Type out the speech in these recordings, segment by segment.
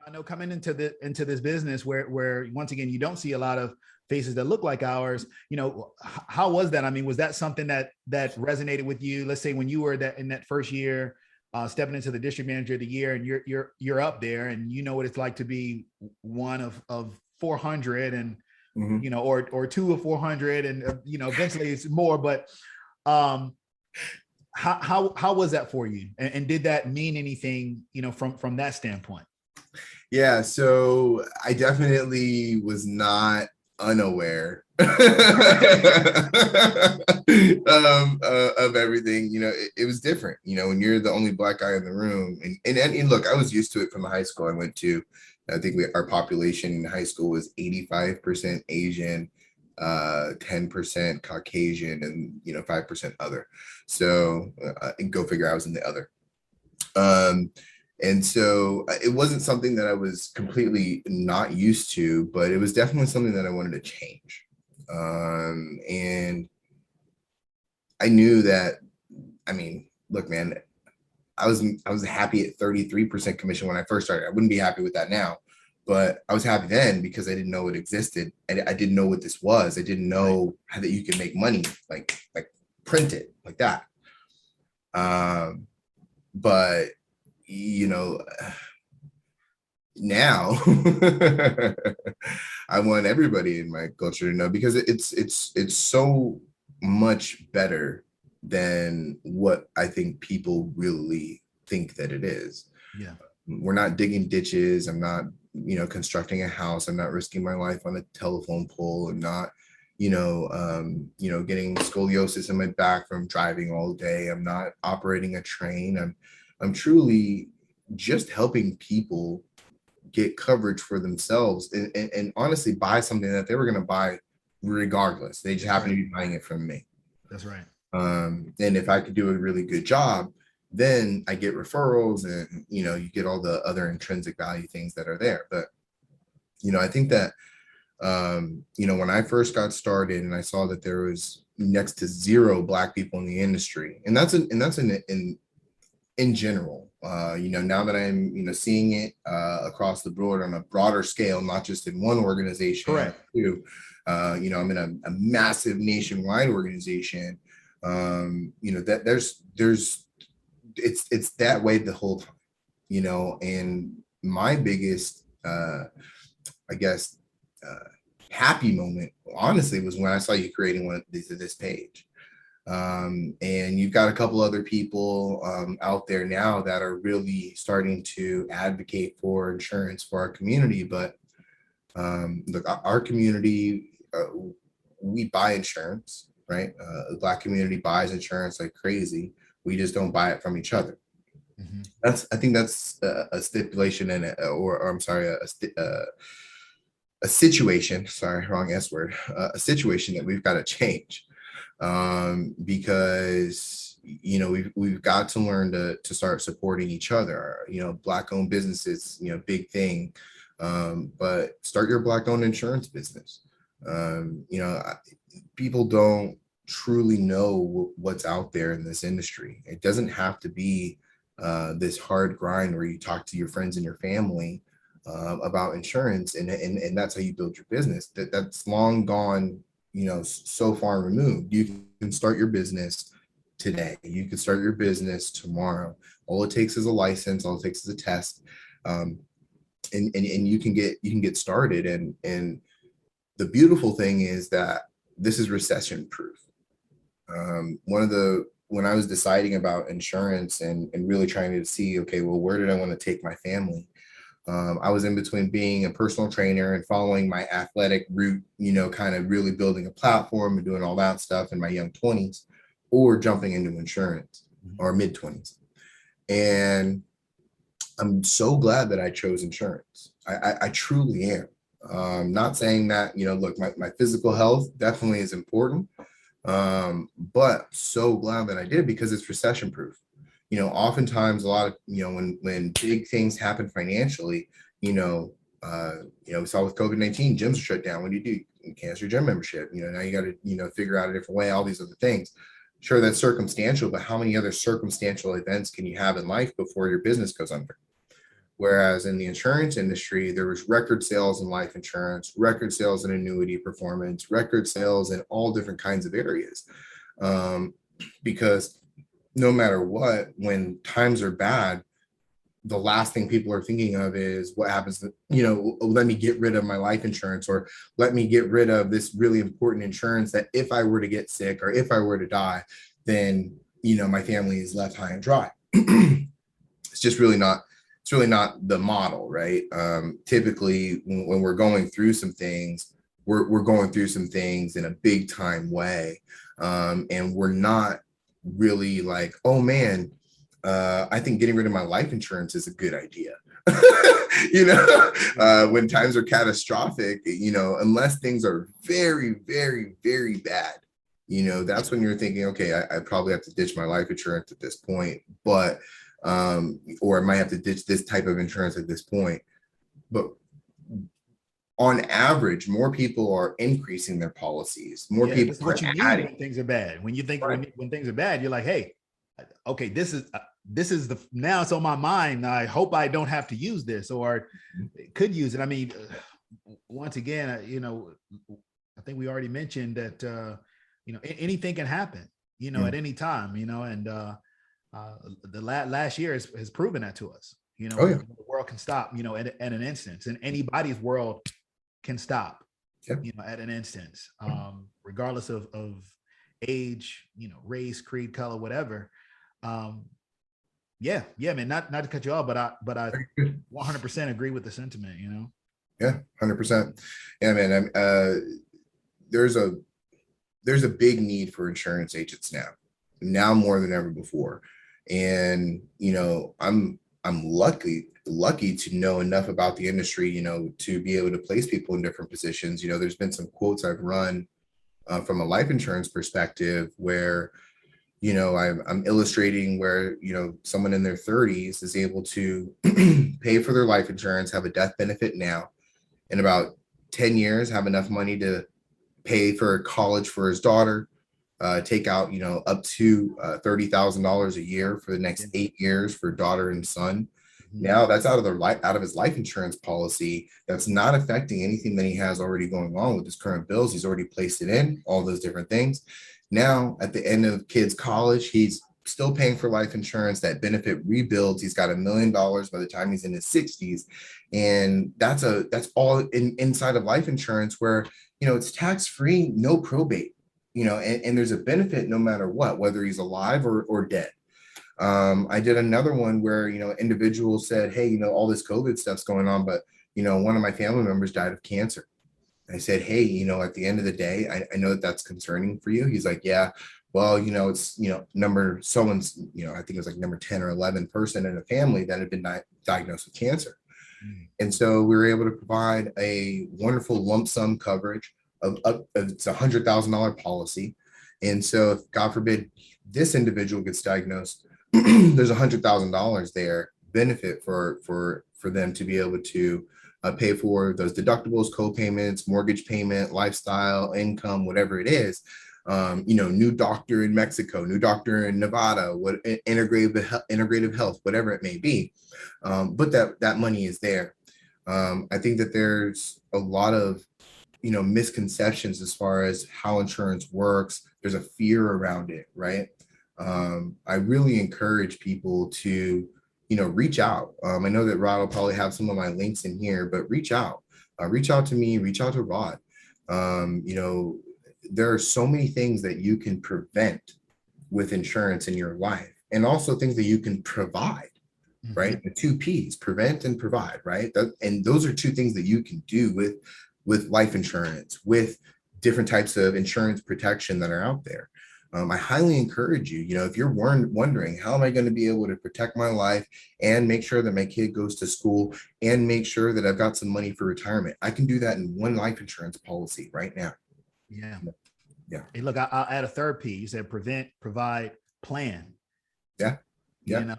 I know coming into this business where once again you don't see a lot of faces that look like ours. How was that? I mean, was that something that resonated with you? Let's say when you were in that first year, stepping into the district manager of the year, and you're up there, and you know what it's like to be one of 400, and or two of 400, and eventually it's more. But how was that for you? And did that mean anything, from that standpoint? Yeah, so I definitely was not unaware of everything. It was different, when you're the only Black guy in the room. And look, I was used to it from the high school I went to. I think our population in high school was 85% Asian, 10% Caucasian, and 5% other. So go figure, I was in the other. And so it wasn't something that I was completely not used to, but it was definitely something that I wanted to change. And I knew that, I mean, look, man, I was happy at 33% commission when I first started. I wouldn't be happy with that now, but I was happy then because I didn't know it existed. And I didn't know what this was. I didn't know how that you could make money, like print it like that. But now I want everybody in my culture to know, because it's so much better than what I think people really think that it is. Yeah. We're not digging ditches. I'm not, constructing a house. I'm not risking my life on a telephone pole. I'm not, getting scoliosis in my back from driving all day. I'm not operating a train. I'm truly just helping people get coverage for themselves and honestly buy something that they were going to buy regardless. They just happen to be buying it from me. That's right. And if I could do a really good job, then I get referrals and, you get all the other intrinsic value things that are there. But, I think that, when I first got started and I saw that there was next to zero Black people in the industry, and that's in general, now that I'm, seeing it across the board on a broader scale, not just in one organization. Correct. Too, I'm in a massive nationwide organization. That there's it's that way the whole time, and my biggest, I guess, happy moment, honestly, was when I saw you creating this page. And you've got a couple other people out there now that are really starting to advocate for insurance for our community. But look, our community, we buy insurance, right? The Black community buys insurance like crazy. We just don't buy it from each other. Mm-hmm. I think that's a stipulation in it, or I'm sorry, a situation. Sorry, wrong S word. A situation that we've got to change. Because we've got to learn to start supporting each other. Black owned businesses, big thing. But start your Black owned insurance business. People don't truly know what's out there in this industry. It doesn't have to be this hard grind where you talk to your friends and your family about insurance, and that's how you build your business. That's long gone, so far removed. You can start your business today. You can start your business tomorrow. All it takes is a license. All it takes is a test, and you can get started. And the beautiful thing is that this is recession proof. When I was deciding about insurance and really trying to see, okay, well, where did I want to take my family? I was in between being a personal trainer and following my athletic route, kind of really building a platform and doing all that stuff in my young 20s, or jumping into insurance, or mid 20s. And I'm so glad that I chose insurance. I truly am. Not saying that, look, my physical health definitely is important, but so glad that I did, because it's recession proof. Oftentimes a lot of, when big things happen financially, we saw with COVID-19, gyms are shut down. What do? You cancel your gym membership. Now you got to, figure out a different way, all these other things. Sure, that's circumstantial, but how many other circumstantial events can you have in life before your business goes under? Whereas in the insurance industry, there was record sales in life insurance, record sales in annuity performance, record sales in all different kinds of areas. Because no matter what, when times are bad, the last thing people are thinking of is what happens to, let me get rid of my life insurance, or let me get rid of this really important insurance that if I were to get sick or if I were to die, then, my family is left high and dry. It's just really not, it's really not the model, right? Typically when we're going through some things, we're going through some things in a big time way. And we're not really like, oh man, I think getting rid of my life insurance is a good idea. When times are catastrophic, unless things are very, very, very bad, that's when you're thinking, okay, I probably have to ditch my life insurance at this point, but, or I might have to ditch this type of insurance at this point. But on average, more people are increasing their policies. More people this is what you need adding. when things are bad. When you think when things are bad, you're like, hey, okay, this is the now it's on my mind. I hope I don't have to use this or could use it. I mean, once again, I think we already mentioned that anything can happen, at any time, and the last year has proven that to us. The world can stop, at an instance, and anybody's world can stop, at an instance, regardless of age, race, creed, color, whatever. Man, not to cut you off, but I 100% agree with the sentiment, Yeah, 100%. Yeah, man. There's a big need for insurance agents now more than ever before. And, I'm lucky to know enough about the industry, to be able to place people in different positions. There's been some quotes I've run from a life insurance perspective where, I'm illustrating where, someone in their 30s is able to pay for their life insurance, have a death benefit now, in about 10 years, have enough money to pay for college for his daughter, take out, up to $30,000 a year for the next 8 years for daughter and son. Now that's out of his life insurance policy. That's not affecting anything that he has already going on with his current bills. He's already placed it in, all those different things. Now at the end of kids' college, he's still paying for life insurance. That benefit rebuilds. He's got $1 million by the time he's in his 60s. And that's all inside of life insurance where, it's tax-free, no probate, and there's a benefit no matter what, whether he's alive or dead. I did another one where, individuals said, hey, all this COVID stuff's going on, but, one of my family members died of cancer. I said, hey, at the end of the day, I know that's concerning for you. He's like, yeah, well, it's, number someone's, I think it was like number 10 or 11 person in a family that had been diagnosed with cancer. And so we were able to provide a wonderful lump sum coverage of it's $100,000 policy. And so if God forbid this individual gets diagnosed, there's $100,000 there benefit for them to be able to pay for those deductibles, co-payments, mortgage payment, lifestyle, income, whatever it is. New doctor in Mexico, new doctor in Nevada, what integrative health, whatever it may be. But that money is there. I think that there's a lot of misconceptions as far as how insurance works. There's a fear around it, right? I really encourage people to reach out. I know that Rod will probably have some of my links in here, but reach out to me, reach out to Rod. There are so many things that you can prevent with insurance in your life, and also things that you can provide, right? The 2 P's, prevent and provide, right? And those are 2 things that you can do with life insurance, with different types of insurance protection that are out there. I highly encourage you, if you're wondering, how am I going to be able to protect my life and make sure that my kid goes to school and make sure that I've got some money for retirement, I can do that in one life insurance policy right now. Yeah. Hey, look, I'll add a third P. You said prevent, provide, plan. Yeah. You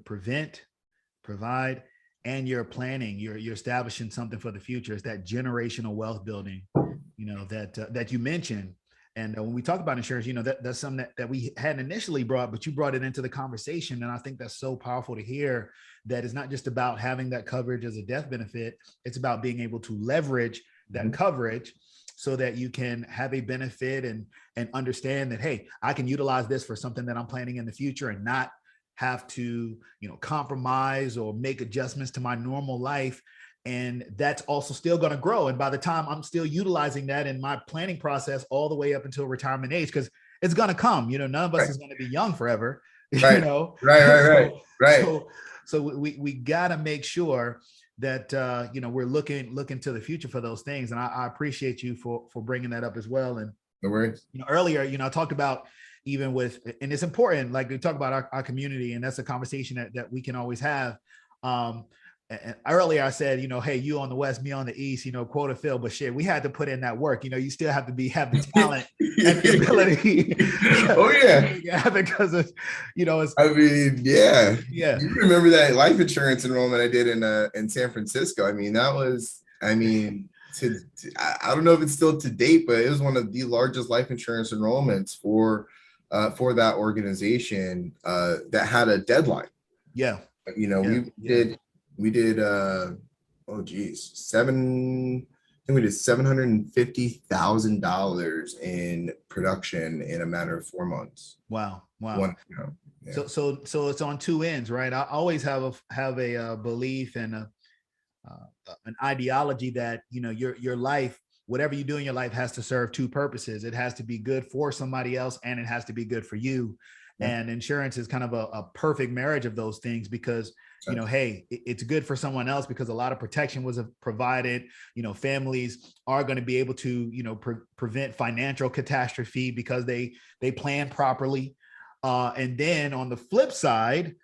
prevent, provide, and you're planning. You're establishing something for the future. It's that generational wealth building, that you mentioned. And when we talk about insurance, that's something that we hadn't initially brought, but you brought it into the conversation. And I think that's so powerful to hear, that it's not just about having that coverage as a death benefit. It's about being able to leverage that coverage so that you can have a benefit and understand that, hey, I can utilize this for something that I'm planning in the future and not have to, compromise or make adjustments to my normal life. And that's also still going to grow. And by the time I'm still utilizing that in my planning process all the way up until retirement age, because it's going to come, none of us is going to be young forever, Right. Right. So we got to make sure that, we're looking to the future for those things. And I appreciate you for bringing that up as well. And no worries. Earlier, I talked about, even with, and it's important, like we talk about our community, and that's a conversation that we can always have. And earlier I said, hey, you on the West, me on the East, quota fill, but shit, we had to put in that work. You still have to have the talent and the ability. Oh yeah. Because it's, yeah. Yeah. You remember that life insurance enrollment I did in San Francisco? I don't know if it's still to date, but it was one of the largest life insurance enrollments for that organization that had a deadline. Yeah. We did we did $750,000 in production in a matter of 4 months. Wow. Yeah. So it's on two ends, right? I always have a belief and an ideology that, your life, whatever you do in your life, has to serve two purposes. It has to be good for somebody else, and it has to be good for you. Yeah. And insurance is kind of a perfect marriage of those things, because hey, it's good for someone else because a lot of protection was provided. Families are going to be able to, prevent financial catastrophe because they plan properly. And then on the flip side,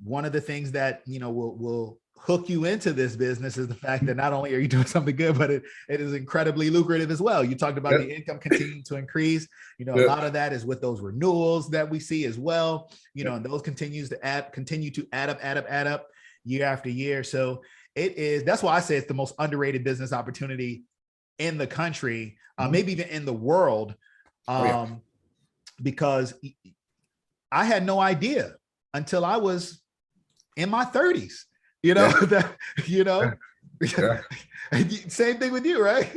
one of the things that, will hook you into this business is the fact that not only are you doing something good, but it is incredibly lucrative as well. You talked about the income continuing to increase. A lot of that is with those renewals that we see as well, and those continue to add up year after year. So that's why I say it's the most underrated business opportunity in the country, maybe even in the world, because I had no idea until I was in my 30s. Same thing with you, right?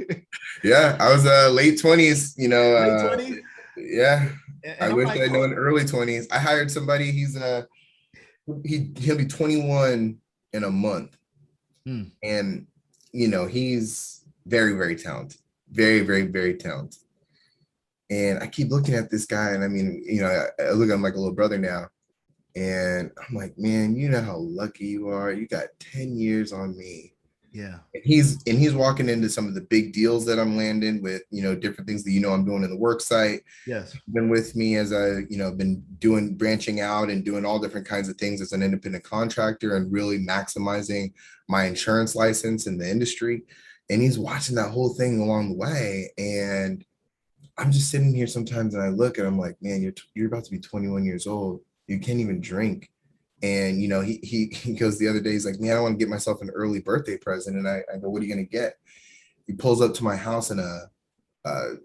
Yeah, I was late 20s, late 20s? Yeah. And I wish I'd known early 20s. I hired somebody, he'll be 21 in a month. And he's very, very talented. Very, very, very talented. And I keep looking at this guy, and I look at him like a little brother now. And I'm like, man, you know how lucky you are. You got 10 years on me. Yeah. And he's walking into some of the big deals that I'm landing with, different things that, I'm doing in the work site. Yes. He's been with me as I, been branching out and doing all different kinds of things as an independent contractor and really maximizing my insurance license in the industry. And he's watching that whole thing along the way. And I'm just sitting here sometimes and I look and I'm like, man, you're about to be 21 years old. You can't even drink. And, he goes the other day, he's like, man, I want to get myself an early birthday present. And I go, what are you going to get? He pulls up to my house in a,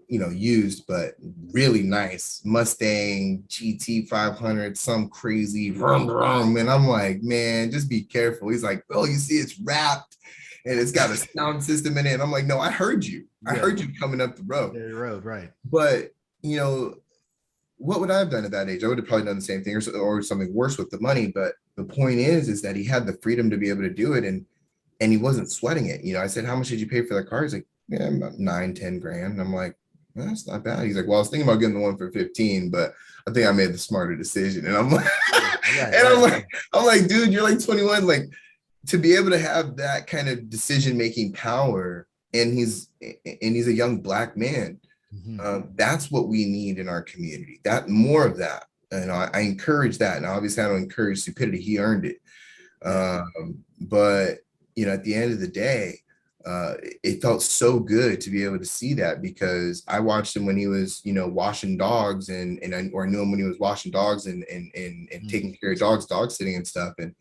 used, but really nice Mustang GT 500, some crazy vroom, vroom. And I'm like, man, just be careful. He's like, oh, you see, it's wrapped and it's got a sound system in it. And I'm like, no, I heard you. I heard you coming up the road. The road, right. But, what would I have done at that age? I would have probably done the same thing or something worse with the money. But the point is that he had the freedom to be able to do it. And he wasn't sweating it. I said, how much did you pay for the car? He's like, yeah, about 9-10 grand. And I'm like, well, that's not bad. He's like, well, I was thinking about getting the one for 15, but I think I made the smarter decision. And I'm like, I'm like, dude, you're like 21. Like, to be able to have that kind of decision-making power, and he's a young Black man. That's what we need in our community. That more of that, and I encourage that. And obviously, I don't encourage stupidity. He earned it. But at the end of the day, it felt so good to be able to see that, because I watched him when he was, washing dogs, or I knew him when he was washing dogs and taking care of dogs, dog sitting and stuff. And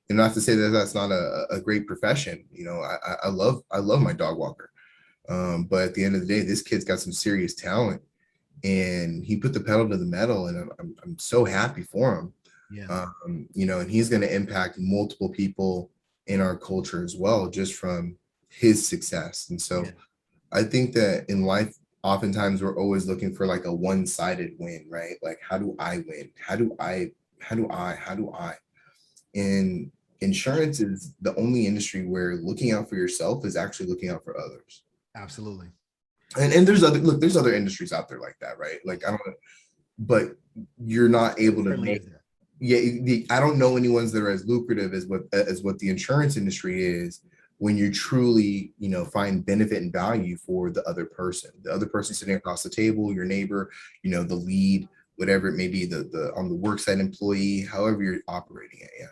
not to say that that's not a great profession. I love my dog walker. But at the end of the day, this kid's got some serious talent. and he put the pedal to the metal, and I'm so happy for him. Yeah. You know, and he's going to impact multiple people in our culture as well, just from his success. And so Yeah. I think that in life, oftentimes we're always looking for like a one-sided win, right? Like, how do I win? How do I? And insurance is the only industry where looking out for yourself is actually looking out for others. Absolutely. And there's other industries out there like that, right? Like, I don't know, but you're not able to Certainly make, is there. yeah, I don't know any ones that are as lucrative as what the insurance industry is, when you truly, you know, find benefit and value for the other person sitting across the table, your neighbor, you know, the lead, whatever it may be, the on the worksite employee, however you're operating it. Yeah.